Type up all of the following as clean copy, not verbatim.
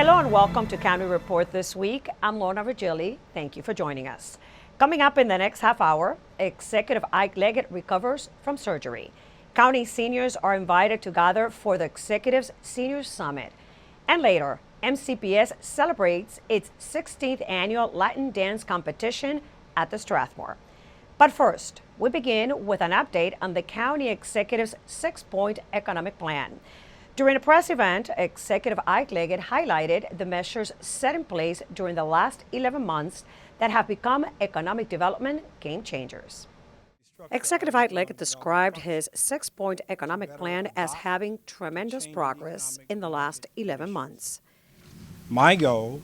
Hello and welcome to County Report this week. I'm Lorna Virgili. Thank you for joining us. Coming up in the next half hour, Executive Ike Leggett recovers from surgery. County seniors are invited to gather for the Executives Senior Summit. And later, MCPS celebrates its 16th annual Latin dance competition at the Strathmore. But first, we begin with an update on the county executive's 6-point economic plan. During a press event, Executive Ike Leggett highlighted the measures set in place during the last 11 months that have become economic development game changers. Executive Ike Leggett described his 6-point economic plan as having tremendous progress in the last 11 months. My goal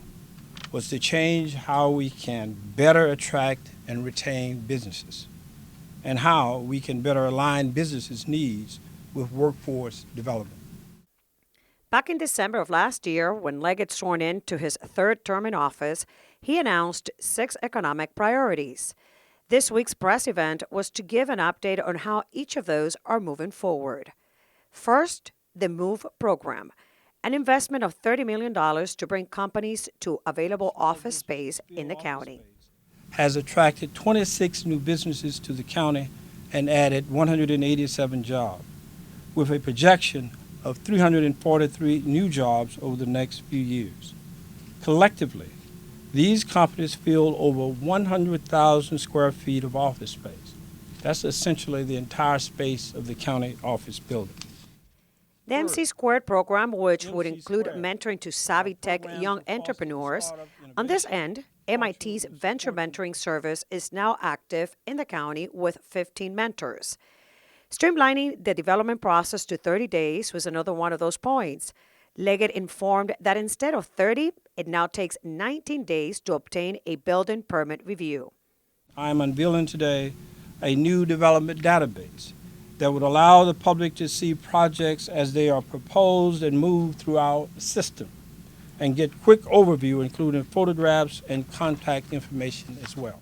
was to change how we can better attract and retain businesses and how we can better align businesses' needs with workforce development. Back in December of last year, when Leggett sworn in to his third term in office, he announced 6 economic priorities. This week's press event was to give an update on how each of those are moving forward. First, the MOVE program, an investment of $30 million to bring companies to available office space in the county. Has attracted 26 new businesses to the county and added 187 jobs, with a projection of 343 new jobs over the next few years. Collectively, these companies fill over 100,000 square feet of office space. That's essentially the entire space of the county office building. The MC Squared program, which would include mentoring to savvy tech young entrepreneurs. On this end, MIT's Venture Mentoring Service is now active in the county with 15 mentors. Streamlining the development process to 30 days was another one of those points. Leggett informed that instead of 30, it now takes 19 days to obtain a building permit review. I'm unveiling today a new development database that would allow the public to see projects as they are proposed and moved throughout the system and get quick overview, including photographs and contact information as well.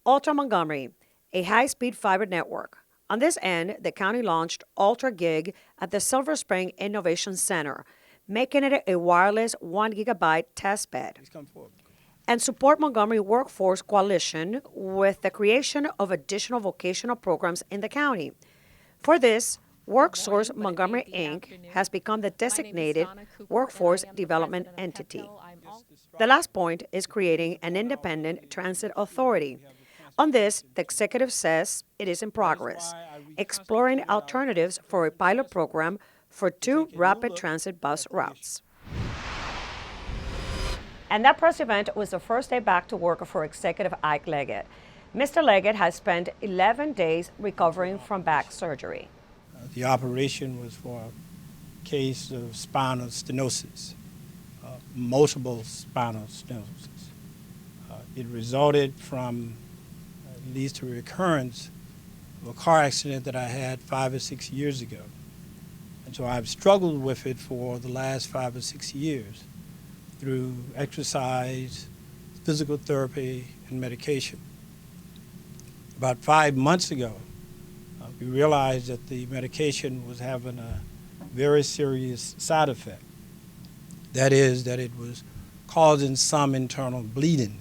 Ultra Montgomery, a high-speed fiber network. On this end, the county launched Ultra Gig at the Silver Spring Innovation Center, making it a wireless 1 gigabyte test bed. And support Montgomery Workforce Coalition with the creation of additional vocational programs in the county. For this, WorkSource Montgomery, Inc. has become the designated workforce development entity. The last point is creating an independent transit authority. On this, the executive says it is in progress, exploring alternatives for a pilot program for 2 rapid transit bus routes. And that press event was the first day back to work for Executive Ike Leggett. Mr. Leggett has spent 11 days recovering from back surgery. The operation was for a case of spinal stenosis, multiple spinal stenosis. It resulted from at least a recurrence of a car accident that I had 5 or 6 years ago. And so I've struggled with it for the last 5 or 6 years through exercise, physical therapy, and medication. About 5 months ago, we realized that the medication was having a very serious side effect. That is, that it was causing some internal bleeding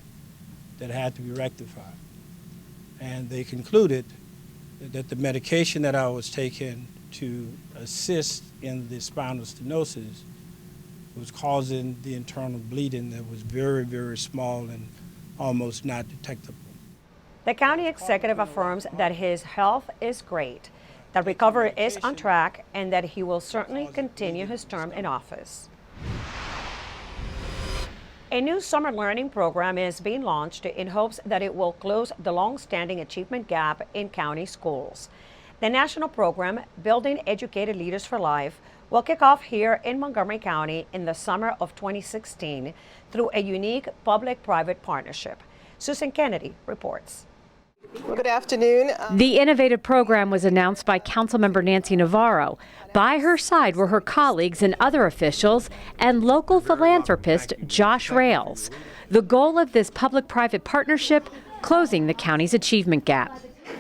that had to be rectified. And they concluded that the medication that I was taking to assist in the spinal stenosis was causing the internal bleeding that was very, very small and almost not detectable. The county executive affirms that his health is great, that recovery is on track, and that he will certainly continue his term in office. A new summer learning program is being launched in hopes that it will close the long-standing achievement gap in county schools. The national program, Building Educated Leaders for Life, will kick off here in Montgomery County in the summer of 2016 through a unique public-private partnership. Susan Kennedy reports. Well, good afternoon. The innovative program was announced by Councilmember Nancy Navarro. By her side were her colleagues and other officials and local philanthropist Josh Rails. The goal of this public-private partnership, closing the county's achievement gap.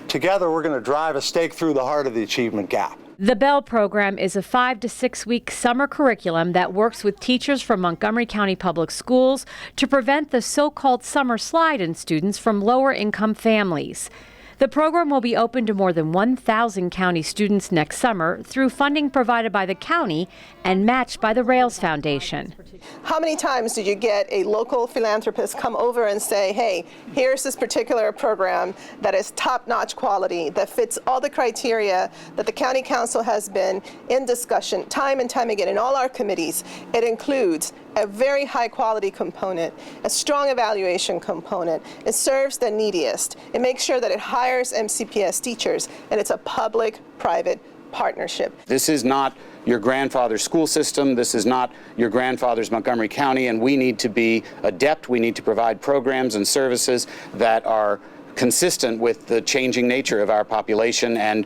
Together, we're going to drive a stake through the heart of the achievement gap. The Bell program is a 5 to 6 week summer curriculum that works with teachers from Montgomery County Public Schools to prevent the so-called summer slide in students from lower income families. The program will be open to more than 1,000 county students next summer through funding provided by the county and matched by the Rails Foundation. How many times did you get a local philanthropist come over and say, hey, here's this particular program that is top-notch quality, that fits all the criteria that the county council has been in discussion time and time again in all our committees. It includes a very high quality component, a strong evaluation component. It serves the neediest. It makes sure that it hires MCPS teachers, and it's a public-private partnership. This is not your grandfather's school system. This is not your grandfather's Montgomery County, and we need to be adept. We need to provide programs and services that are consistent with the changing nature of our population and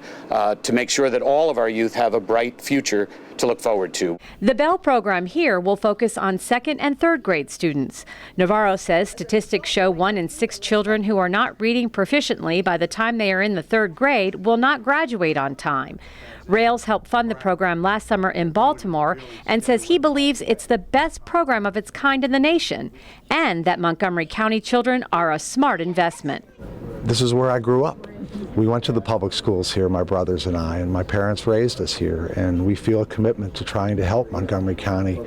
to make sure that all of our youth have a bright future to look forward to. The Bell program here will focus on 2nd and 3rd grade students. Navarro says statistics show 1 in 6 children who are not reading proficiently by the time they are in the 3rd grade will not graduate on time. Rails helped fund the program last summer in Baltimore and says he believes it's the best program of its kind in the nation and that Montgomery County children are a smart investment. This is where I grew up. We went to the public schools here, my brothers and I, and my parents raised us here, and we feel a commitment to trying to help Montgomery County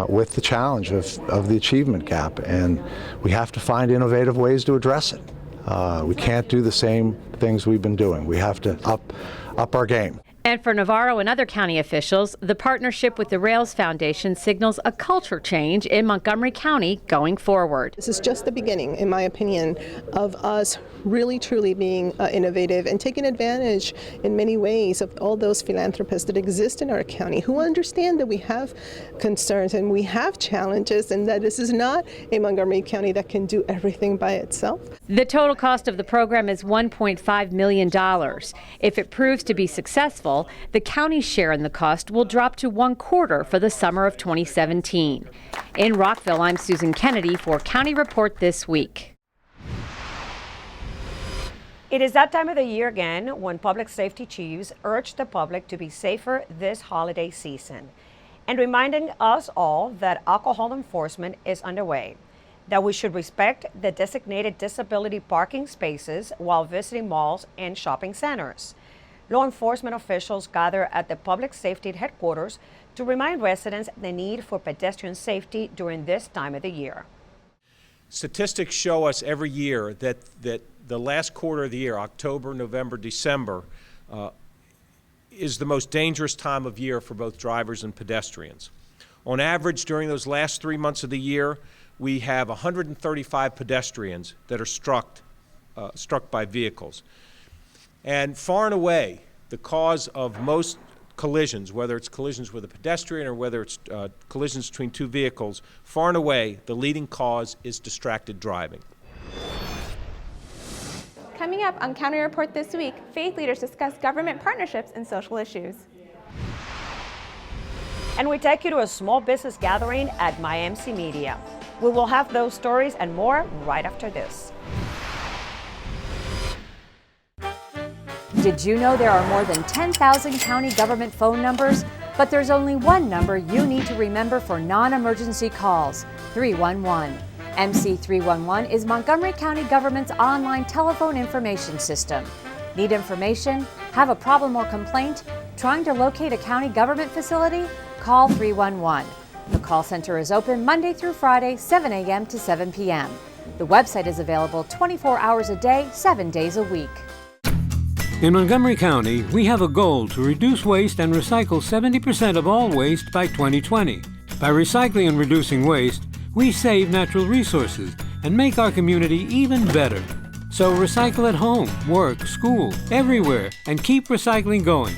with the challenge of the achievement gap, and we have to find innovative ways to address it. We can't do the same things we've been doing. We have to up our game. And for Navarro and other county officials, the partnership with the Rails Foundation signals a culture change in Montgomery County going forward. This is just the beginning, in my opinion, of us really truly being innovative and taking advantage in many ways of all those philanthropists that exist in our county who understand that we have concerns and we have challenges and that this is not a Montgomery County that can do everything by itself. The total cost of the program is $1.5 million. If it proves to be successful, the county's share in the cost will drop to 1/4 for the summer of 2017. In Rockville, I'm Susan Kennedy for County Report This Week. It is that time of the year again when public safety chiefs urge the public to be safer this holiday season and reminding us all that alcohol enforcement is underway, that we should respect the designated disability parking spaces while visiting malls and shopping centers. Law enforcement officials gather at the public safety headquarters to remind residents the need for pedestrian safety during this time of the year. Statistics show us every year that the last quarter of the year, October, November, December, is the most dangerous time of year for both drivers and pedestrians. On average, during those last 3 months of the year, we have 135 pedestrians that are struck by vehicles. And far and away, the cause of most collisions, whether it's collisions with a pedestrian or whether it's collisions between two vehicles, far and away, the leading cause is distracted driving. Coming up on County Report This Week, faith leaders discuss government partnerships and social issues. And we take you to a small business gathering at MyMC Media. We will have those stories and more right after this. Did you know there are more than 10,000 county government phone numbers? But there's only one number you need to remember for non-emergency calls, 311. MC 311 is Montgomery County government's online telephone information system. Need information? Have a problem or complaint? Trying to locate a county government facility? Call 311. The call center is open Monday through Friday, 7 a.m. to 7 p.m. The website is available 24 hours a day, 7 days a week. In Montgomery County, we have a goal to reduce waste and recycle 70% of all waste by 2020. By recycling and reducing waste, we save natural resources and make our community even better. So recycle at home, work, school, everywhere, and keep recycling going.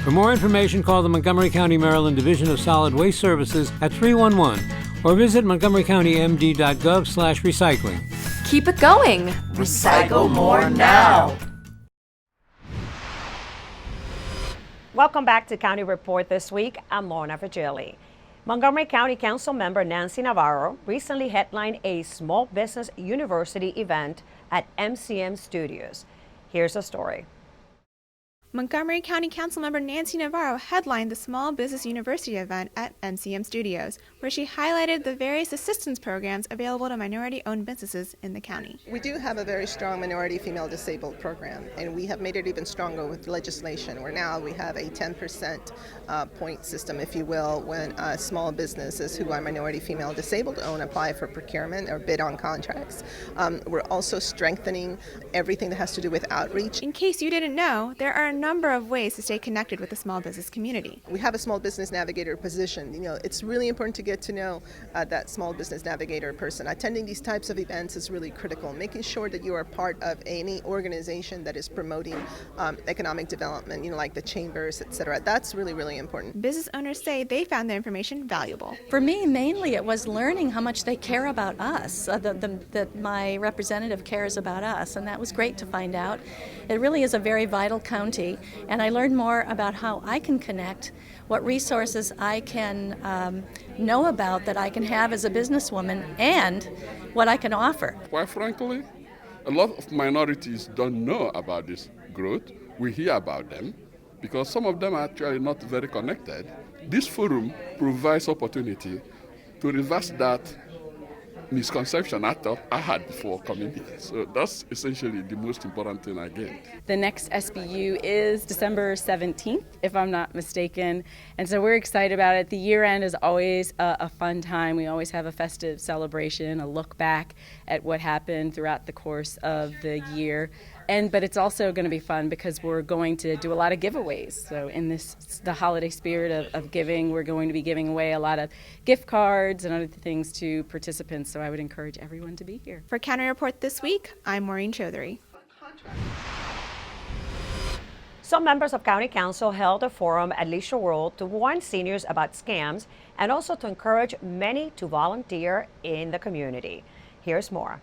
For more information, call the Montgomery County, Maryland Division of Solid Waste Services at 311 or visit montgomerycountymd.gov/recycling. Keep it going. Recycle more now. Welcome back to County Report This Week. I'm Lorna Virgili. Montgomery County Council member Nancy Navarro recently headlined a small business university event at MCM Studios. Here's the story. Montgomery County Councilmember Nancy Navarro headlined the Small Business University event at MCM Studios, where she highlighted the various assistance programs available to minority-owned businesses in the county. We do have a very strong minority female disabled program, and we have made it even stronger with legislation, where now we have a 10% point system, if you will, when small businesses who are minority female disabled owned apply for procurement or bid on contracts. We're also strengthening everything that has to do with outreach. In case you didn't know, there are a number of ways to stay connected with the small business community. We have a small business navigator position. You know, it's really important to get to know that small business navigator person. Attending these types of events is really critical. Making sure that you are part of any organization that is promoting economic development, you know, like the chambers, etc. That's really, really important. Business owners say they found the information valuable. For me, mainly it was learning how much they care about us, that my representative cares about us, and that was great to find out. It really is a very vital county, and I learned more about how I can connect, what resources I can know about that I can have as a businesswoman, and what I can offer. Quite frankly, a lot of minorities don't know about this growth. We hear about them because some of them are actually not very connected. This forum provides opportunity to reverse that misconception I thought I had before coming here. So that's essentially the most important thing I gained. The next SBU is December 17th, if I'm not mistaken. And so we're excited about it. The year end is always a fun time. We always have a festive celebration, a look back at what happened throughout the course of the year. But it's also going to be fun because we're going to do a lot of giveaways. So in the holiday spirit of giving, we're going to be giving away a lot of gift cards and other things to participants. So I would encourage everyone to be here. For County Report this week, I'm Maureen Chaudhary. Some members of County Council held a forum at Leisure World to warn seniors about scams and also to encourage many to volunteer in the community. Here's more.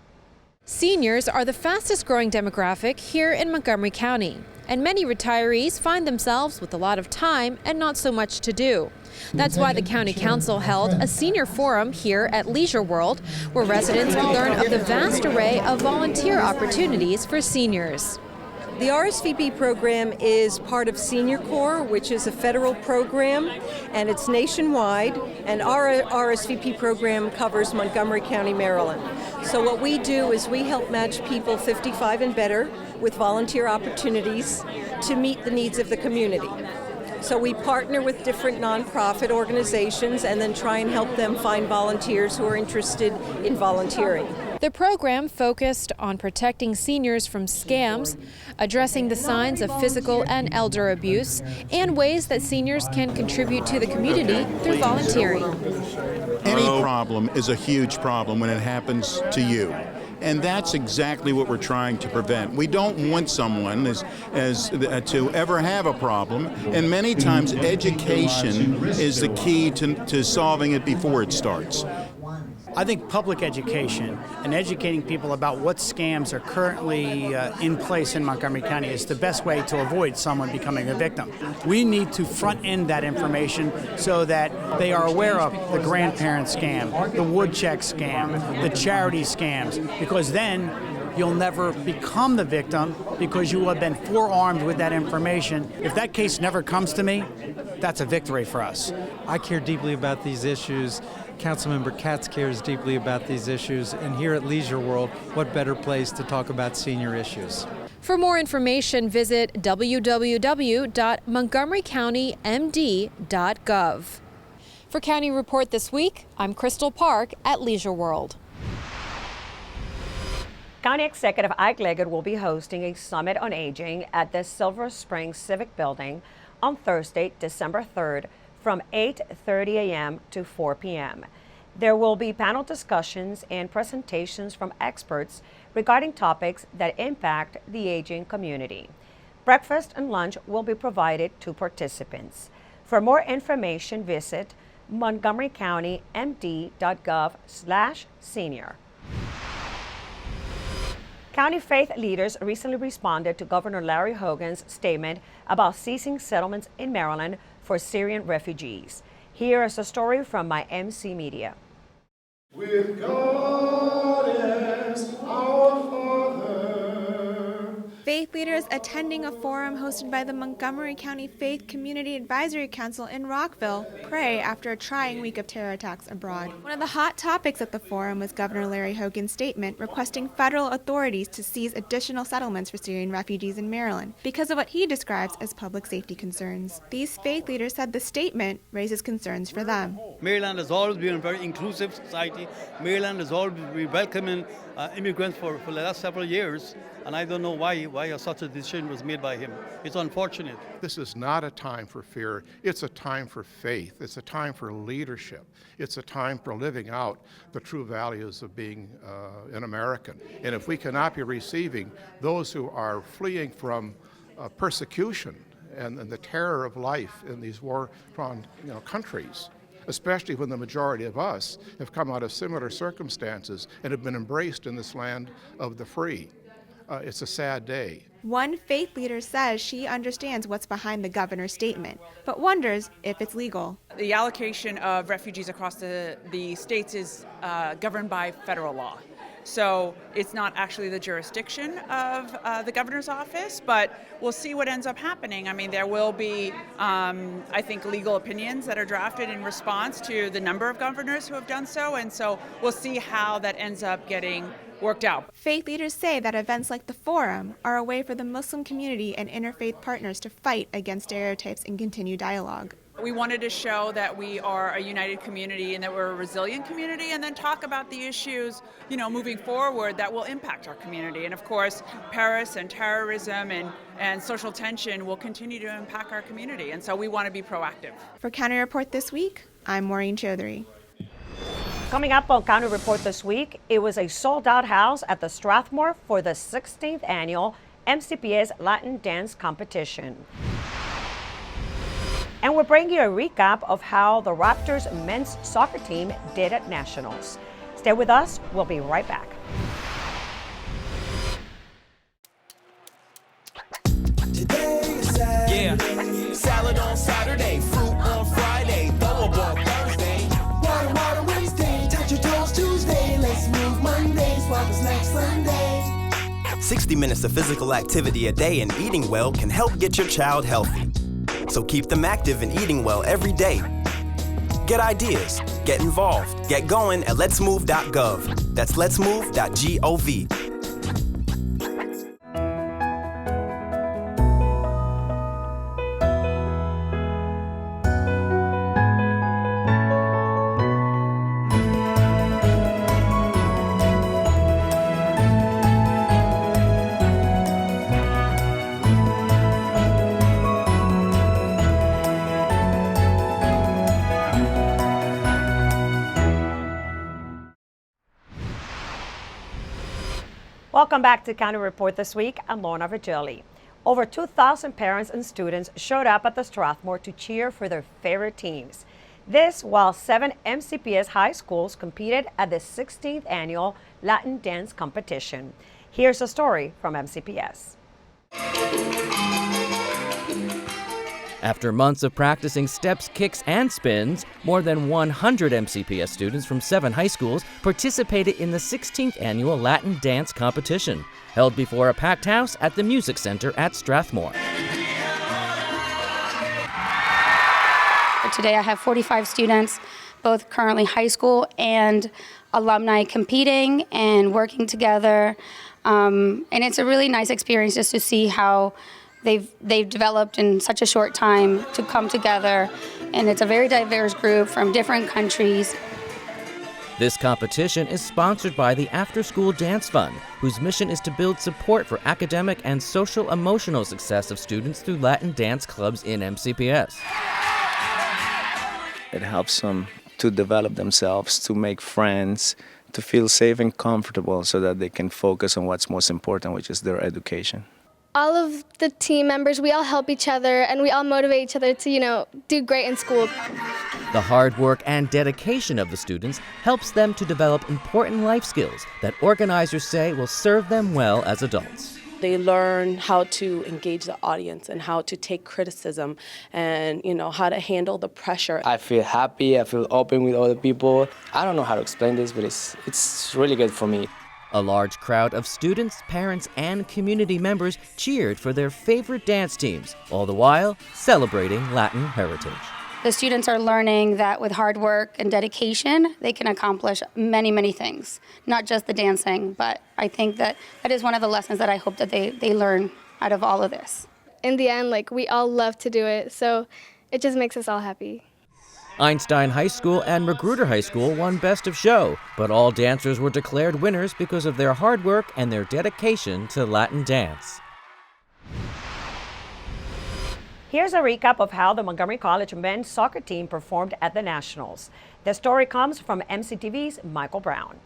Seniors are the fastest growing demographic here in Montgomery County, and many retirees find themselves with a lot of time and not so much to do. That's why the County Council held a senior forum here at Leisure World, where residents could learn of the vast array of volunteer opportunities for seniors. The RSVP program is part of Senior Corps, which is a federal program, and it's nationwide, and our RSVP program covers Montgomery County, Maryland. So what we do is we help match people 55 and better with volunteer opportunities to meet the needs of the community. So we partner with different nonprofit organizations and then try and help them find volunteers who are interested in volunteering. The program focused on protecting seniors from scams, addressing the signs of physical and elder abuse, and ways that seniors can contribute to the community through volunteering. Any problem is a huge problem when it happens to you. And that's exactly what we're trying to prevent. We don't want someone to ever have a problem, and many times education is the key to solving it before it starts. I think public education and educating people about what scams are currently in place in Montgomery County is the best way to avoid someone becoming a victim. We need to front end that information so that they are aware of the grandparent scam, the wood check scam, the charity scams, because then you'll never become the victim because you will have been forearmed with that information. If that case never comes to me, that's a victory for us. I care deeply about these issues. Councilmember Katz cares deeply about these issues, and here at Leisure World, what better place to talk about senior issues? For more information, visit www.montgomerycountymd.gov. For County Report this week, I'm Crystal Park at Leisure World. County Executive Ike Leggett will be hosting a Summit on Aging at the Silver Springs Civic Building on Thursday, December 3rd, from 8:30 a.m. to 4 p.m. There will be panel discussions and presentations from experts regarding topics that impact the aging community. Breakfast and lunch will be provided to participants. For more information, visit montgomerycountymd.gov/senior. County faith leaders recently responded to Governor Larry Hogan's statement about ceasing settlements in Maryland for Syrian refugees. Here is a story from my MC Media. With God as our Father. Faith leaders attending a forum hosted by the Montgomery County Faith Community Advisory Council in Rockville pray after a trying week of terror attacks abroad. One of the hot topics at the forum was Governor Larry Hogan's statement requesting federal authorities to seize additional settlements for Syrian refugees in Maryland because of what he describes as public safety concerns. These faith leaders said the statement raises concerns for them. Maryland has always been a very inclusive society. Maryland has always been welcoming immigrants for the last several years, and I don't know why such a decision was made by him. It's unfortunate. This is not a time for fear. It's a time for faith. It's a time for leadership. It's a time for living out the true values of being an American. And if we cannot be receiving those who are fleeing from persecution and the terror of life in these war-torn countries, especially when the majority of us have come out of similar circumstances and have been embraced in this land of the free. It's a sad day. One faith leader says she understands what's behind the governor's statement, but wonders if it's legal. The allocation of refugees across the states is governed by federal law. So it's not actually the jurisdiction of the governor's office, but we'll see what ends up happening. I mean, there will be, I think, legal opinions that are drafted in response to the number of governors who have done so, and so we'll see how that ends up getting worked out. Faith leaders say that events like the forum are a way for the Muslim community and interfaith partners to fight against stereotypes and continue dialogue. We wanted to show that we are a united community and that we're a resilient community, and then talk about the issues, moving forward that will impact our community. And of course, Paris and terrorism and social tension will continue to impact our community, and so we want to be proactive. For County Report This Week, I'm Maureen Chaudhary. Coming up on County Report This Week, it was a sold-out house at the Strathmore for the 16th annual MCPS Latin Dance Competition. And we're bringing you a recap of how the Raptors men's soccer team did at Nationals. Stay with us. We'll be right back. Yeah, salad on Saturday, fruit on Friday, throw a ball Thursday. Water Wednesday, touch your toes Tuesday. Let's move Monday, swap us next Sunday. 60 minutes of physical activity a day and eating well can help get your child healthy. So keep them active and eating well every day. Get ideas, get involved, get going at letsmove.gov. That's letsmove.gov. Welcome back to County Report This Week. I'm Lorna Virgili. Over 2,000 parents and students showed up at the Strathmore to cheer for their favorite teams. This while 7 MCPS high schools competed at the 16th annual Latin Dance Competition. Here's a story from MCPS. After months of practicing steps, kicks, and spins, more than 100 MCPS students from 7 high schools participated in the 16th annual Latin Dance Competition, held before a packed house at the Music Center at Strathmore. Today I have 45 students, both currently high school and alumni, competing and working together. And it's a really nice experience just to see how they've developed in such a short time to come together, and it's a very diverse group from different countries. This competition is sponsored by the After School Dance Fund, whose mission is to build support for academic and social-emotional success of students through Latin dance clubs in MCPS. It helps them to develop themselves, to make friends, to feel safe and comfortable so that they can focus on what's most important, which is their education. All of the team members, we all help each other and we all motivate each other to, do great in school. The hard work and dedication of the students helps them to develop important life skills that organizers say will serve them well as adults. They learn how to engage the audience and how to take criticism and, how to handle the pressure. I feel happy, I feel open with other people. I don't know how to explain this, but it's really good for me. A large crowd of students, parents, and community members cheered for their favorite dance teams, all the while celebrating Latin heritage. The students are learning that with hard work and dedication, they can accomplish many, many things. Not just the dancing, but I think that is one of the lessons that I hope that they learn out of all of this. In the end, we all love to do it, so it just makes us all happy. Einstein High School and Magruder High School won Best of Show, but all dancers were declared winners because of their hard work and their dedication to Latin dance. Here's a recap of how the Montgomery College men's soccer team performed at the Nationals. The story comes from MCTV's Michael Brown.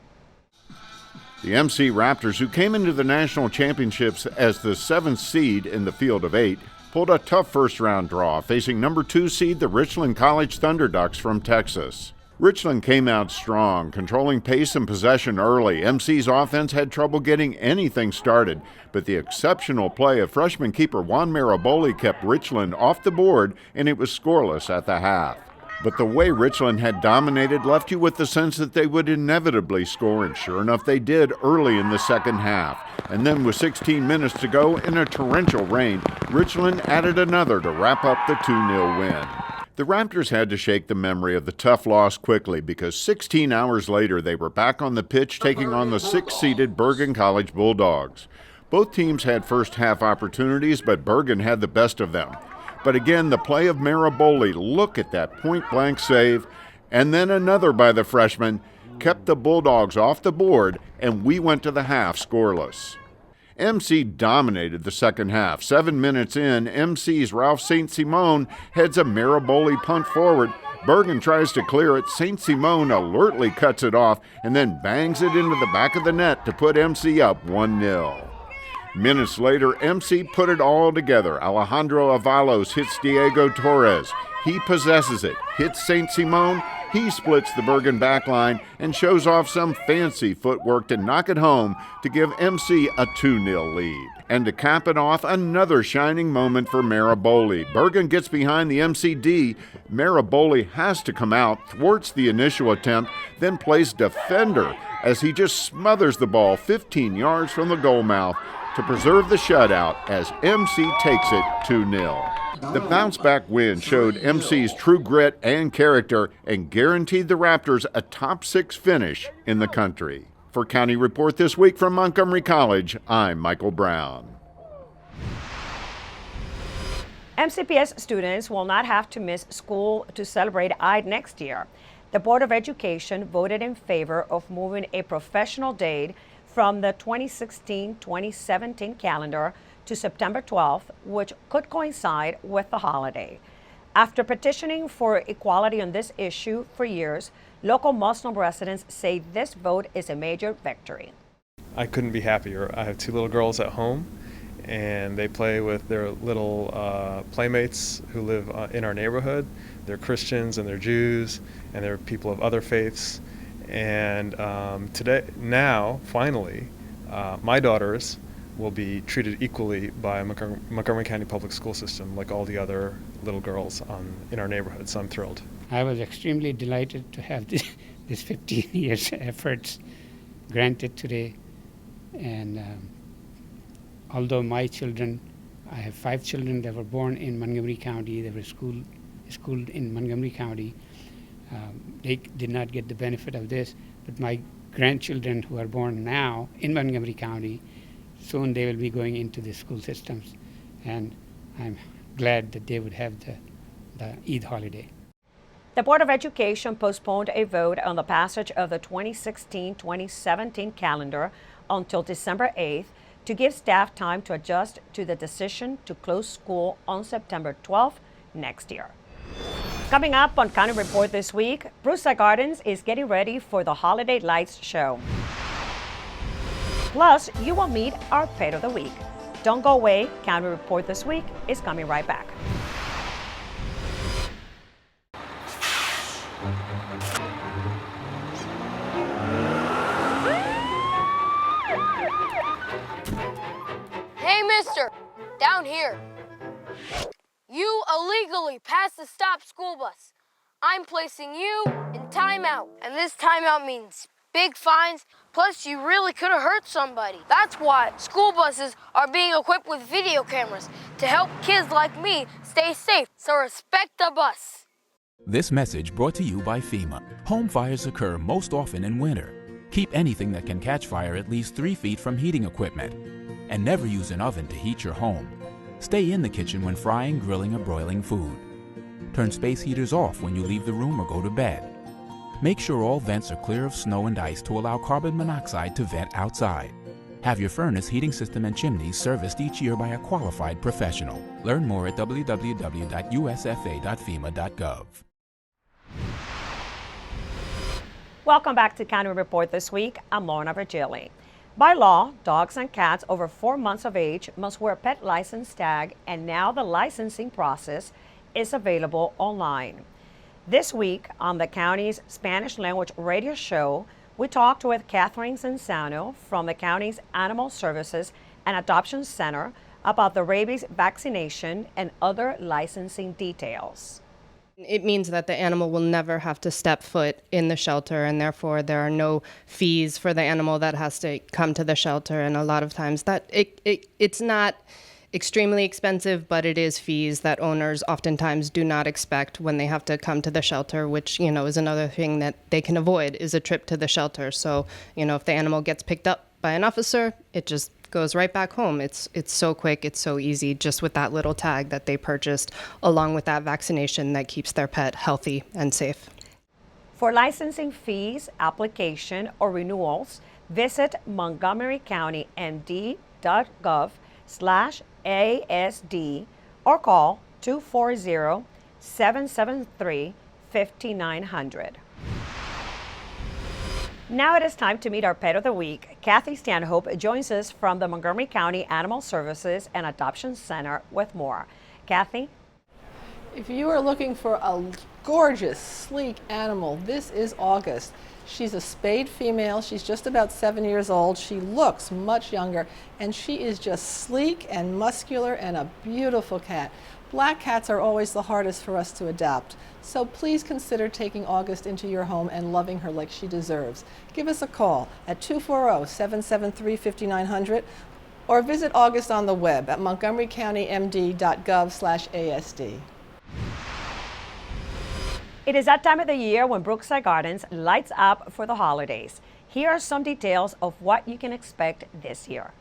The MC Raptors, who came into the national championships as the 7th seed in the field of 8, pulled a tough first-round draw, facing number 2 seed the Richland College Thunder Ducks from Texas. Richland came out strong, controlling pace and possession early. MC's offense had trouble getting anything started, but the exceptional play of freshman keeper Juan Maraboli kept Richland off the board, and it was scoreless at the half. But the way Richland had dominated left you with the sense that they would inevitably score, and sure enough they did early in the second half. And then with 16 minutes to go in a torrential rain, Richland added another to wrap up the 2-0 win. The Raptors had to shake the memory of the tough loss quickly because 16 hours later they were back on the pitch taking on the 6th-seeded Bergen College Bulldogs. Both teams had first half opportunities, but Bergen had the best of them. But again, the play of Maraboli, look at that point-blank save, and then another by the freshman, kept the Bulldogs off the board, and we went to the half scoreless. MC dominated the second half. 7 minutes in, MC's Ralph Saint-Simon heads a Maraboli punt forward. Bergen tries to clear it. Saint-Simon alertly cuts it off and then bangs it into the back of the net to put MC up 1-0. Minutes later, MC put it all together. Alejandro Avalos hits Diego Torres. He possesses it, hits Saint-Simon. He splits the Bergen backline and shows off some fancy footwork to knock it home to give MC a 2-0 lead. And to cap it off, another shining moment for Maraboli. Bergen gets behind the MCD. Maraboli has to come out, thwarts the initial attempt, then plays defender as he just smothers the ball 15 yards from the goal mouth to preserve the shutout as MC takes it 2-0. The bounce-back win showed MC's true grit and character and guaranteed the Raptors a top 6 finish in the country. For County Report this week from Montgomery College, I'm Michael Brown. MCPS students will not have to miss school to celebrate Eid next year. The Board of Education voted in favor of moving a professional date from the 2016-2017 calendar to September 12th, which could coincide with the holiday. After petitioning for equality on this issue for years, local Muslim residents say this vote is a major victory. I couldn't be happier. I have 2 little girls at home, and they play with their little playmates who live in our neighborhood. They're Christians and they're Jews and they're people of other faiths. And finally, my daughters will be treated equally by Montgomery County Public School System like all the other little girls in our neighborhood, so I'm thrilled. I was extremely delighted to have this 15 years efforts granted today. And although my children, I have 5 children that were born in Montgomery County, they were schooled in Montgomery County. They did not get the benefit of this, but my grandchildren who are born now in Montgomery County, soon they will be going into the school systems, and I'm glad that they would have the Eid holiday. The Board of Education postponed a vote on the passage of the 2016-2017 calendar until December 8th to give staff time to adjust to the decision to close school on September 12th next year. Coming up on County Report this week, Brewside Gardens is getting ready for the Holiday Lights Show. Plus, you will meet our Pet of the Week. Don't go away. County Report this week is coming right back. Hey, mister, down here. You illegally passed the stop school bus. I'm placing you in timeout, and this timeout means big fines. Plus, you really could have hurt somebody. That's why school buses are being equipped with video cameras to help kids like me stay safe. So respect the bus. This message brought to you by FEMA. Home fires occur most often in winter. Keep anything that can catch fire at least 3 feet from heating equipment. And never use an oven to heat your home. Stay in the kitchen when frying, grilling, or broiling food. Turn space heaters off when you leave the room or go to bed. Make sure all vents are clear of snow and ice to allow carbon monoxide to vent outside. Have your furnace, heating system, and chimneys serviced each year by a qualified professional. Learn more at www.usfa.fema.gov. Welcome back to County Report This Week. I'm Lorna Virgili. By law, dogs and cats over 4 months of age must wear a pet license tag, and now the licensing process is available online. This week on the county's Spanish language radio show, we talked with Catherine Sensano from the county's Animal Services and Adoption Center about the rabies vaccination and other licensing details. It means that the animal will never have to step foot in the shelter, and therefore there are no fees for the animal that has to come to the shelter. And a lot of times that it's not extremely expensive, but it is fees that owners oftentimes do not expect when they have to come to the shelter, which, is another thing that they can avoid is a trip to the shelter. So, if the animal gets picked up by an officer, it just goes right back home. It's so quick, it's so easy, just with that little tag that they purchased, along with that vaccination that keeps their pet healthy and safe. For licensing fees, application, or renewals, visit montgomerycountymd.gov/ASD or call 240-773-5900. Now it is time to meet our Pet of the Week. Kathy Stanhope joins us from the Montgomery County Animal Services and Adoption Center with more. Kathy? If you are looking for a gorgeous, sleek animal, this is August. She's a spayed female. She's just about 7 years old. She looks much younger, and she is just sleek and muscular and a beautiful cat. Black cats are always the hardest for us to adopt, so please consider taking August into your home and loving her like she deserves. Give us a call at 240-773-5900 or visit August on the web at montgomerycountymd.gov/ASD. It is that time of the year when Brookside Gardens lights up for the holidays. Here are some details of what you can expect this year.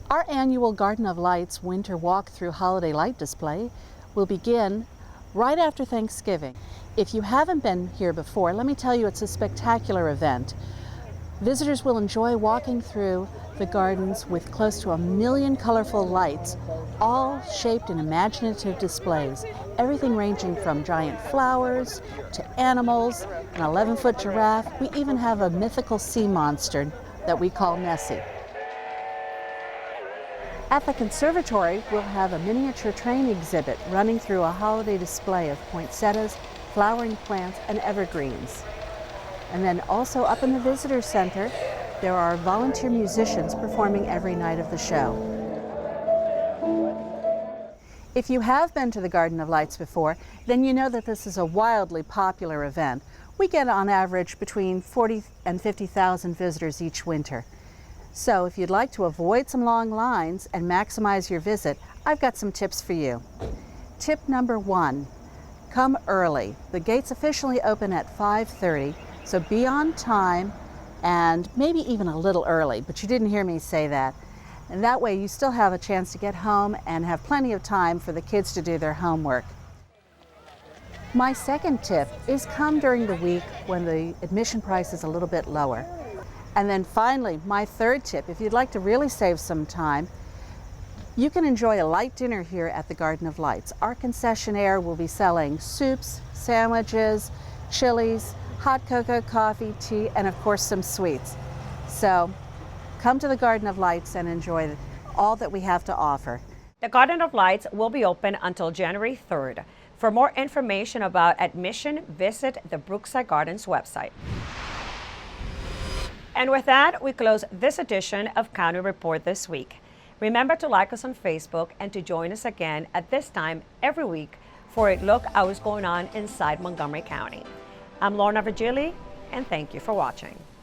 Our annual Garden of Lights winter walk-through holiday light display will begin right after Thanksgiving. If you haven't been here before, let me tell you it's a spectacular event. Visitors will enjoy walking through the gardens with close to 1 million colorful lights, all shaped in imaginative displays. Everything ranging from giant flowers to animals, an 11-foot giraffe. We even have a mythical sea monster that we call Nessie. At the conservatory, we'll have a miniature train exhibit running through a holiday display of poinsettias, flowering plants, and evergreens. And then also up in the visitor center, there are volunteer musicians performing every night of the show. If you have been to the Garden of Lights before, then you know that this is a wildly popular event. We get on average between 40 and 50,000 visitors each winter. So if you'd like to avoid some long lines and maximize your visit, I've got some tips for you. Tip number 1, come early. The gates officially open at 5:30, so be on time and maybe even a little early, but you didn't hear me say that. And that way you still have a chance to get home and have plenty of time for the kids to do their homework. My second tip is come during the week when the admission price is a little bit lower. And then finally, my third tip, if you'd like to really save some time, you can enjoy a light dinner here at the Garden of Lights. Our concessionaire will be selling soups, sandwiches, chilies, hot cocoa, coffee, tea, and of course some sweets. So come to the Garden of Lights and enjoy all that we have to offer. The Garden of Lights will be open until January 3rd. For more information about admission, visit the Brookside Gardens website. And with that, we close this edition of County Report This Week. Remember to like us on Facebook and to join us again at this time every week for a look at what's going on inside Montgomery County. I'm Lorna Virgili, and thank you for watching.